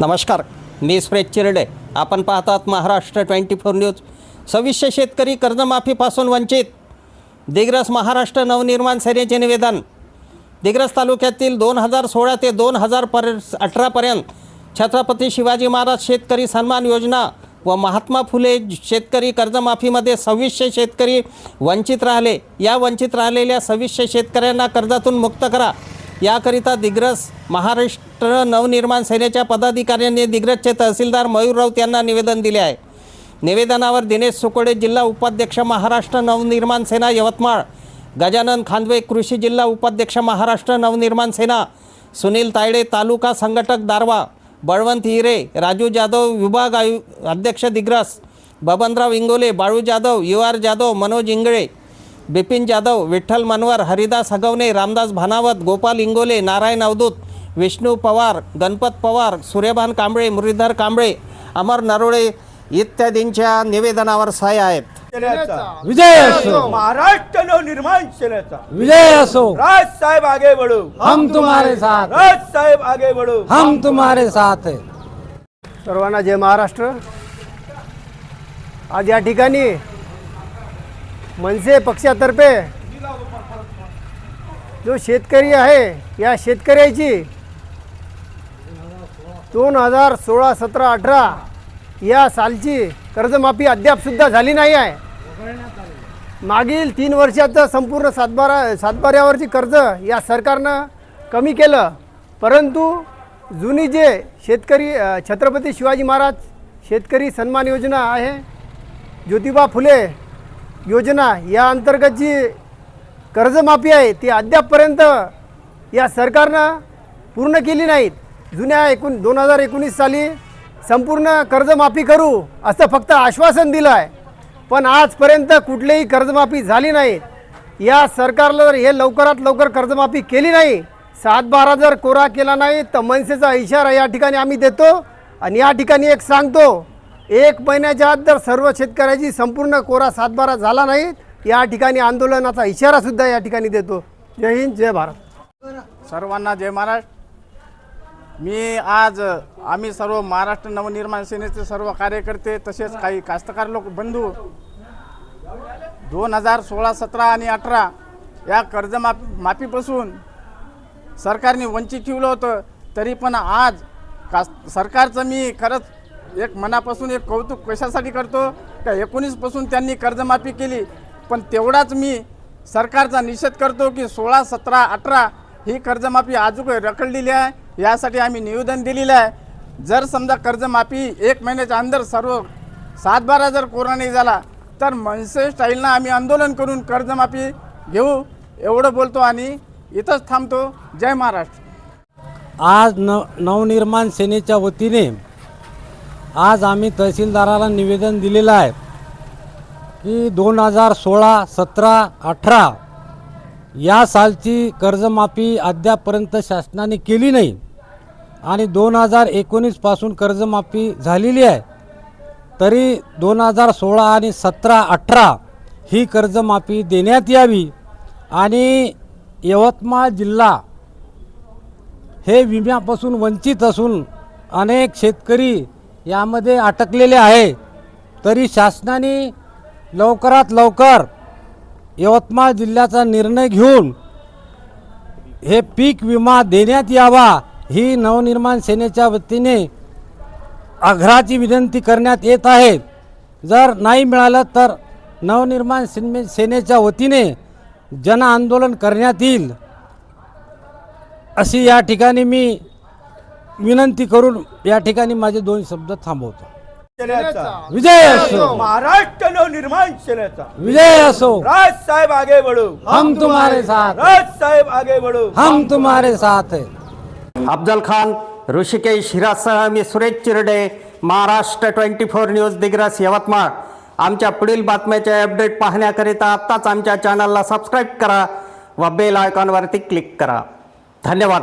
नमस्कार, मी सुरेश चिरडे. आपण पाहतात महाराष्ट्र 24 न्यूज. 2600 शेतकरी कर्जमाफीपासून वंचित. दिग्रस महाराष्ट्र नवनिर्माण सेनेचे निवेदन. दिग्रस तालुक्यातील 2016 ते 2018पर्यंत छत्रपती शिवाजी महाराज शेतकरी सन्मान योजना व महात्मा फुले शेतकरी कर्जमाफीमध्ये 2600 शेतकरी वंचित राहिले. या वंचित राहिलेल्या 2600 शेतकऱ्यांना कर्जातून मुक्त करा, याकरिता दिग्रस महाराष्ट्र नवनिर्माण सेनेच्या पदाधिकाऱ्यांनी दिग्रसचे तहसीलदार मयूर राऊत यांना निवेदन दिले आहे. निवेदनावर दिनेश सुकोडे जिल्हा उपाध्यक्ष महाराष्ट्र नवनिर्माण सेना यवतमाळ, गजानन खांदवे कृषी जिल्हा उपाध्यक्ष महाराष्ट्र नवनिर्माण सेना, सुनील तायडे तालुका संघटक दारवा, बळवंत हिरे, राजू जाधव विभाग अध्यक्ष दिग्रस, बबनराव इंगोले, बाळू जाधव, UR जाधव, मनोज इंगळे, बिपिन जाधव, विठ्ठल मनवर, हरिदास हगवणे, रामदास भानावत, गोपाल इंगोले, नारायण अवधूत, विष्णू पवार, गणपत पवार, सूर्यभान कांबळे, मुरलीधर कांबळे, अमर नरोळे इत्यादींच्या निवेदनावर सह्या आहेत. विजय असो महाराष्ट्र नवनिर्माण सेनेचा विजय असो. राज साहेब आगे बढ़ो, हम तुम्हारे साथ, राज साहेब आगे बढ़ो, हम तुम्हारे साथ है. सर्वांना जय महाराष्ट्र. आज या ठिकाणी मनसे पक्षातर्फे जो शेतकरी आहे या शेतकऱ्याची 2016, 17, 18 या सालची कर्जमाफी अद्यापसुद्धा झाली नाही आहे. मागील 3 वर्षाचं संपूर्ण सातबाऱ्यावरची कर्ज या सरकारनं कमी केलं, परंतु जुनी जे शेतकरी छत्रपती शिवाजी महाराज शेतकरी सन्मान योजना आहे, ज्योतिबा फुले योजना या अंतर्गत जी कर्जमाफी आहे ती अद्यापपर्यंत या सरकारनं पूर्ण केली नाहीत. जुन्या 2019 साली संपूर्ण कर्जमाफी करू असं फक्त आश्वासन दिलं आहे, पण आजपर्यंत कुठलीही कर्जमाफी झाली नाही. या सरकारला जर हे लवकरात लवकर कर्जमाफी केली नाही, 7/12 जर कोरा केला नाही तर मनसेचा इशारा या ठिकाणी आम्ही देतो. आणि या ठिकाणी एक सांगतो, 1 महिन्याच्या आत जर सर्व शेतकऱ्याची संपूर्ण कोरा 7/12 झाला नाही, या ठिकाणी आंदोलनाचा इशारासुद्धा या ठिकाणी देतो. जय हिंद, जय भारत. सर्वांना जय महाराष्ट्र. मी आज आम्ही सर्व महाराष्ट्र नवनिर्माण सेनेचे सर्व कार्यकर्ते तसेच काही कास्तकार लोक बंधू 2016, 17 आणि 18 या कर्जमाफीपासून सरकारने वंचित ठेवलं होतं. तरी पण आज सरकारचं मी खरंच एक मनापासून एक कौतुक कशासाठी करतो का 19पासून त्यांनी कर्जमाफी केली, पण तेवढाच मी सरकारचा निषेध करतो की 16, 17, 18 ही कर्जमाफी अजून रखडलेली आहे. यासाठी आम्ही निवेदन दिलेलं आहे. जर समजा कर्जमाफी 1 महिन्याच्या अंदर सर्व 7/12 जर कोरा नाही झाला तर मनसे स्टाईलनं आम्ही आंदोलन करून कर्जमाफी घेऊ, एवढं बोलतो आणि इथंच थांबतो. जय महाराष्ट्र. आज नवनिर्माण सेनेच्या वतीने आज आम्ही तहसीलदाराला निवेदन दिलेलं आहे की 2016, 17, 18 या सालची कर्जमाफी अद्यापपर्यंत शासनाने केली नाही आणि 2019 पासून कर्जमाफी झालेली आहे. तरी 2016 आणि 17, 18 ही कर्जमाफी देण्यात यावी. आणि यवतमाळ जिल्हा हे विम्यापासून वंचित असून अनेक शेतकरी यामध्ये अटकलेले आहे. तरी शासनाने लवकरात लवकर यवतमाळ जिल्ह्याचा निर्णय घेऊन हे पीक विमा देण्यात यावा ही नवनिर्माण सेनेच्या वतीने आग्रहाची विनंती करण्यात येत आहे. जर नाही मिळालं तर नवनिर्माण सेनेच्या वतीने जन आंदोलन करण्यात येईल अशी या ठिकाणी मी विनंती करून या ठिकाणी माझे 2 शब्द थांबवतो. विजय असो महाराष्ट्र नवनिर्माण सेनेचा विजय असो. राज साहेब आगे बढ़ो, हम तुम्हारे साथ, राज साहेब आगे बढ़ो, हम तुम्हारे साथ है. अफजल खान, ऋषिकेश हिरासह मी सुरेश चिरडे, महाराष्ट्र 24 न्यूज, दिग्रस, यवतमाळ. आमच्या पुढील बातम्याचे अपडेट पाहण्याकरिता आत्ताच आमच्या चॅनलला सबस्क्राईब करा व बेल आयकॉनवरती क्लिक करा. धन्यवाद.